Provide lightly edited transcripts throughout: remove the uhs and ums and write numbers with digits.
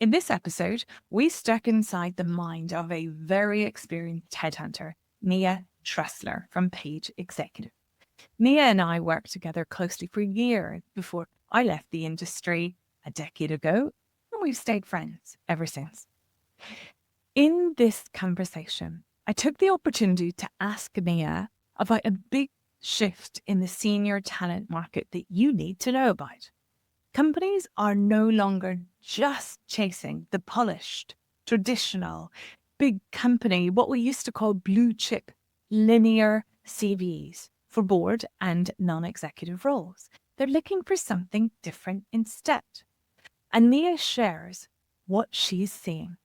In this episode, we stuck inside the mind of a very experienced headhunter, Nia Trussler from Page Executive. Nia and I worked together closely for years before I left the industry a decade ago, and we've stayed friends ever since. In this conversation, I took the opportunity to ask Nia about a big shift in the senior talent market that you need to know about. Companies are no longer just chasing the polished, traditional, big company, what we used to call blue chip, linear CVs for board and non-executive roles. They're looking for something different instead. And Nia shares what she's seeing.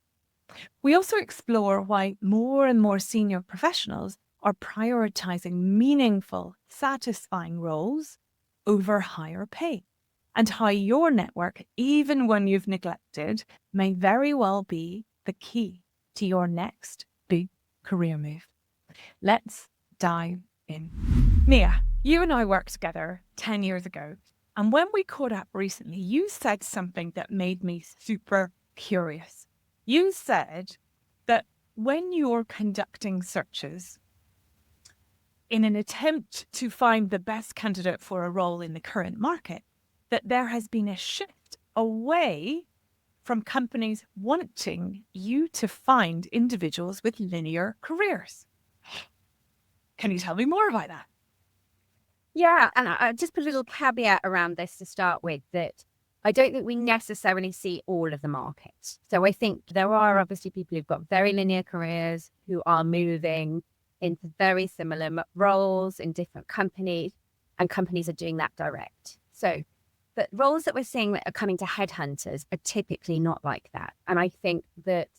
We also explore why more and more senior professionals are prioritizing meaningful, satisfying roles over higher pay, and how your network, even when you've neglected, may very well be the key to your next big career move. Let's dive in. Nia, you and I worked together 10 years ago, and when we caught up recently, you said something that made me super curious. You said that when you're conducting searches in an attempt to find the best candidate for a role in the current market, that there has been a shift away from companies wanting you to find individuals with linear careers. Can you tell me more about that? Yeah, and I just put a little caveat around this to start with, that I don't think we necessarily see all of the markets. So I think there are obviously people who've got very linear careers who are moving into very similar roles in different companies, and companies are doing that direct. So the roles that we're seeing that are coming to headhunters are typically not like that. And I think that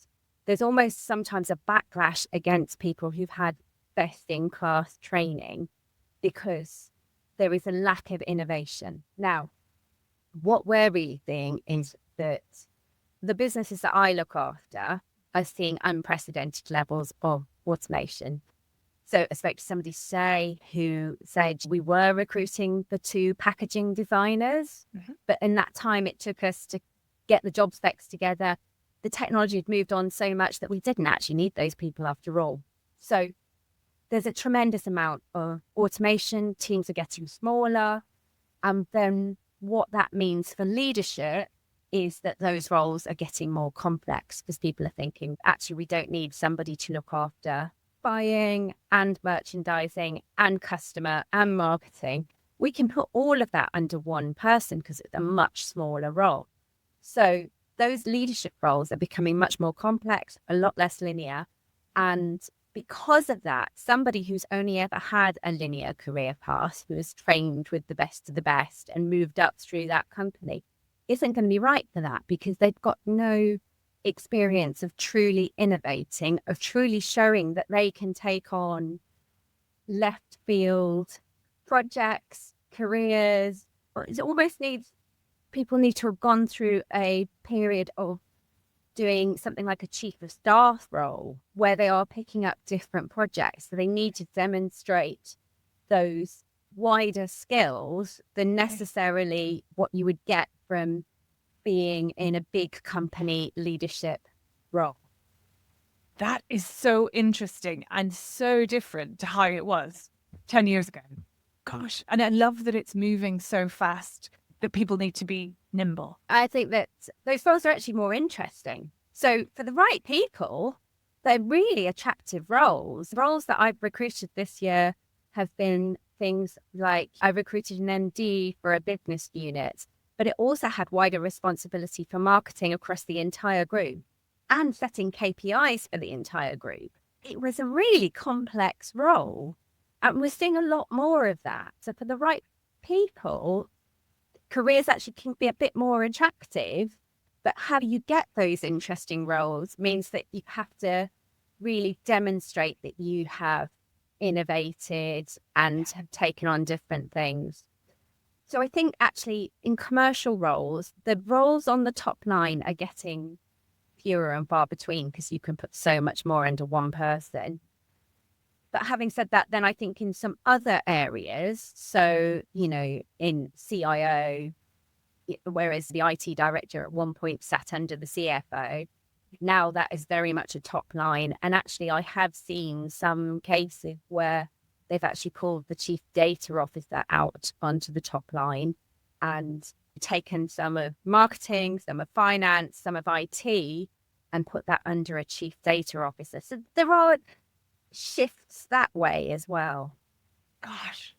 there's almost sometimes a backlash against people who've had best-in-class training because there is a lack of innovation. Now, what we're really seeing is that the businesses that I look after are seeing unprecedented levels of automation. So I spoke to somebody today who said we were recruiting the 2 packaging designers, but in that time it took us to get the job specs together. The technology had moved on so much that we didn't actually need those people after all. So there's a tremendous amount of automation. Teams are getting smaller. And then what that means for leadership is that those roles are getting more complex because people are thinking, actually, we don't need somebody to look after buying and merchandising and customer and marketing. We can put all of that under one person because it's a much smaller role. So those leadership roles are becoming much more complex, a lot less linear. And because of that, somebody who's only ever had a linear career path, who is trained with the best of the best and moved up through that company, isn't going to be right for that because they've got no experience of truly innovating, of truly showing that they can take on left field projects, careers. It almost needs, people need to have gone through a period of doing something like a chief of staff role where they are picking up different projects. So they need to demonstrate those wider skills than necessarily what you would get from being in a big company leadership role. That is so interesting and so different to how it was 10 years ago. Gosh, and I love that it's moving so fast that people need to be nimble. I think that those roles are actually more interesting. So for the right people, they're really attractive roles. Roles that I've recruited this year have been things like I recruited an MD for a business unit, but it also had wider responsibility for marketing across the entire group and setting KPIs for the entire group. It was a really complex role, and we're seeing a lot more of that. So for the right people, careers actually can be a bit more attractive, but how you get those interesting roles means that you have to really demonstrate that you have innovated and have taken on different things. So I think actually in commercial roles, the roles on the top line are getting fewer and far between because you can put so much more into one person. But having said that, then I think in some other areas, so, in CIO, whereas the IT director at one point sat under the CFO. Now that is very much a top line. And actually, I have seen some cases where they've actually pulled the chief data officer out onto the top line and taken some of marketing, some of finance, some of IT, and put that under a chief data officer. So there are shifts that way as well. Gosh.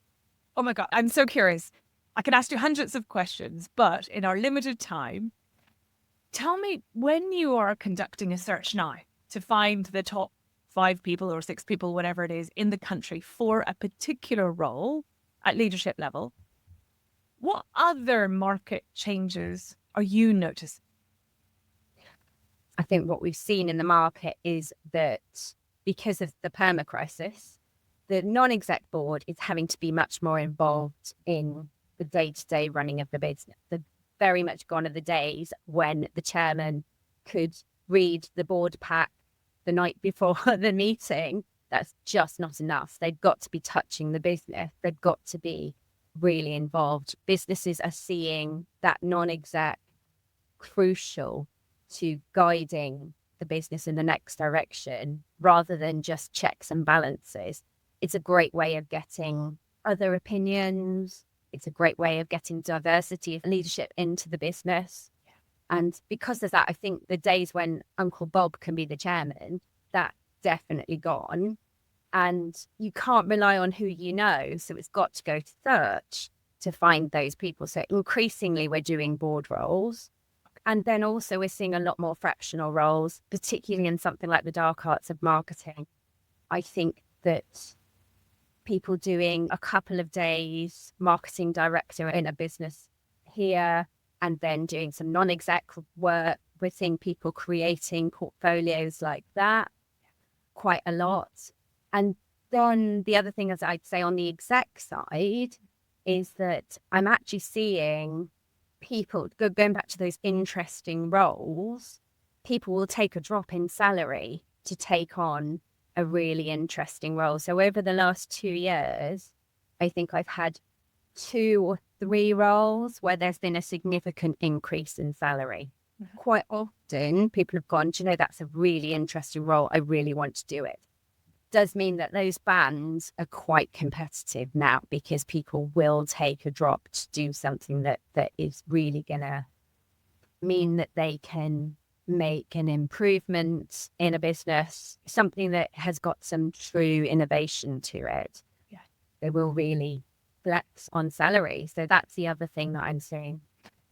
Oh my God. I'm so curious. I could ask you hundreds of questions, but in our limited time, tell me, when you are conducting a search now to find the top 5 people or 6 people, whatever it is, in the country for a particular role at leadership level, what other market changes are you noticing? I think what we've seen in the market is that because of the perma crisis, the non-exec board is having to be much more involved in the day-to-day running of the business. They're very much gone are the days when the chairman could read the board pack the night before the meeting. That's just not enough. They've got to be touching the business. They've got to be really involved. Businesses are seeing that non-exec crucial to guiding the business in the next direction rather than just checks and balances. It's a great way of getting other opinions. It's a great way of getting diversity of leadership into the business. And because of that, I think the days when Uncle Bob can be the chairman, that's definitely gone. And you can't rely on who you know. So it's got to go to search to find those people. So increasingly, we're doing board roles. And then also we're seeing a lot more fractional roles, particularly in something like the dark arts of marketing. I think that people doing a couple of days marketing director in a business here and then doing some non-exec work. We're seeing people creating portfolios like that quite a lot. And then the other thing, as I'd say on the exec side, is that I'm actually seeing people going back to those interesting roles. People will take a drop in salary to take on a really interesting role. So over the last 2 years, I think I've had 2 or 3 roles where there's been a significant increase in salary. Mm-hmm. Quite often people have gone, do you know, that's a really interesting role. I really want to do it. Does mean that those bands are quite competitive now because people will take a drop to do something that is really going to mean that they can make an improvement in a business, something that has got some true innovation to it. Yeah. They will really flex on salary. So that's the other thing that I'm seeing.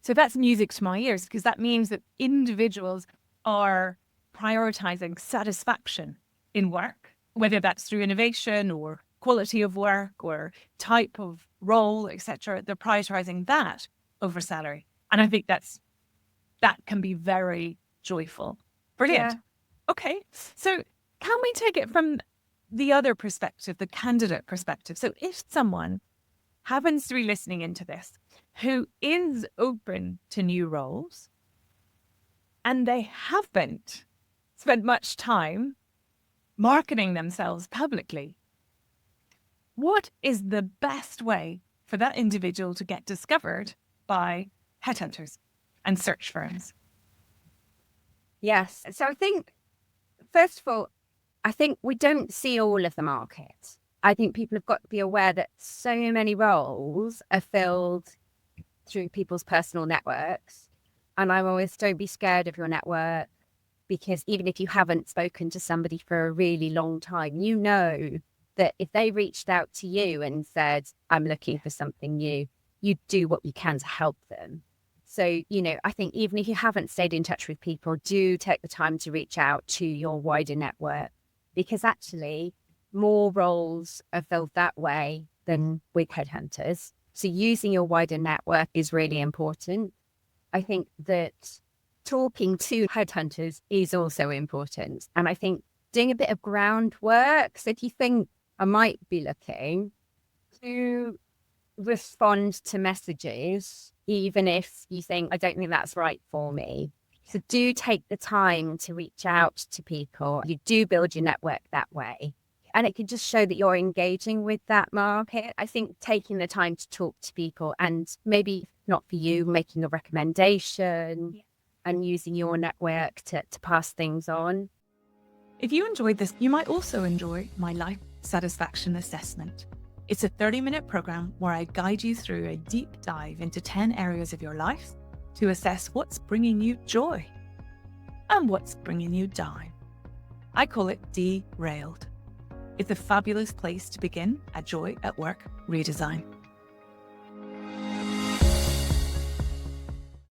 So that's music to my ears, because that means that individuals are prioritizing satisfaction in work, whether that's through innovation or quality of work or type of role, etc. They're prioritizing that over salary. And I think that can be very joyful. Brilliant. Yeah. Okay. So can we take it from the other perspective, the candidate perspective? So if someone happens to be listening into this who is open to new roles and they haven't spent much time marketing themselves publicly, what is the best way for that individual to get discovered by headhunters and search firms? Yes. So I think, first of all, I think we don't see all of the market. I think people have got to be aware that so many roles are filled through people's personal networks. And I'm always, don't be scared of your network, because even if you haven't spoken to somebody for a really long time, you know that if they reached out to you and said, I'm looking for something new, you do what you can to help them. So, you know, I think even if you haven't stayed in touch with people, do take the time to reach out to your wider network, because actually more roles are filled that way than with headhunters. So using your wider network is really important. I think that talking to headhunters is also important. And I think doing a bit of groundwork. So if you think I might be looking, to respond to messages, even if you think, I don't think that's right for me. So do take the time to reach out to people. You do build your network that way. And it can just show that you're engaging with that market. I think taking the time to talk to people and maybe not for you, making a recommendation and using your network to pass things on. If you enjoyed this, you might also enjoy my Life Satisfaction Assessment. It's a 30-minute program where I guide you through a deep dive into 10 areas of your life to assess what's bringing you joy and what's bringing you down. I call it Derailed. It's a fabulous place to begin a Joy at Work redesign.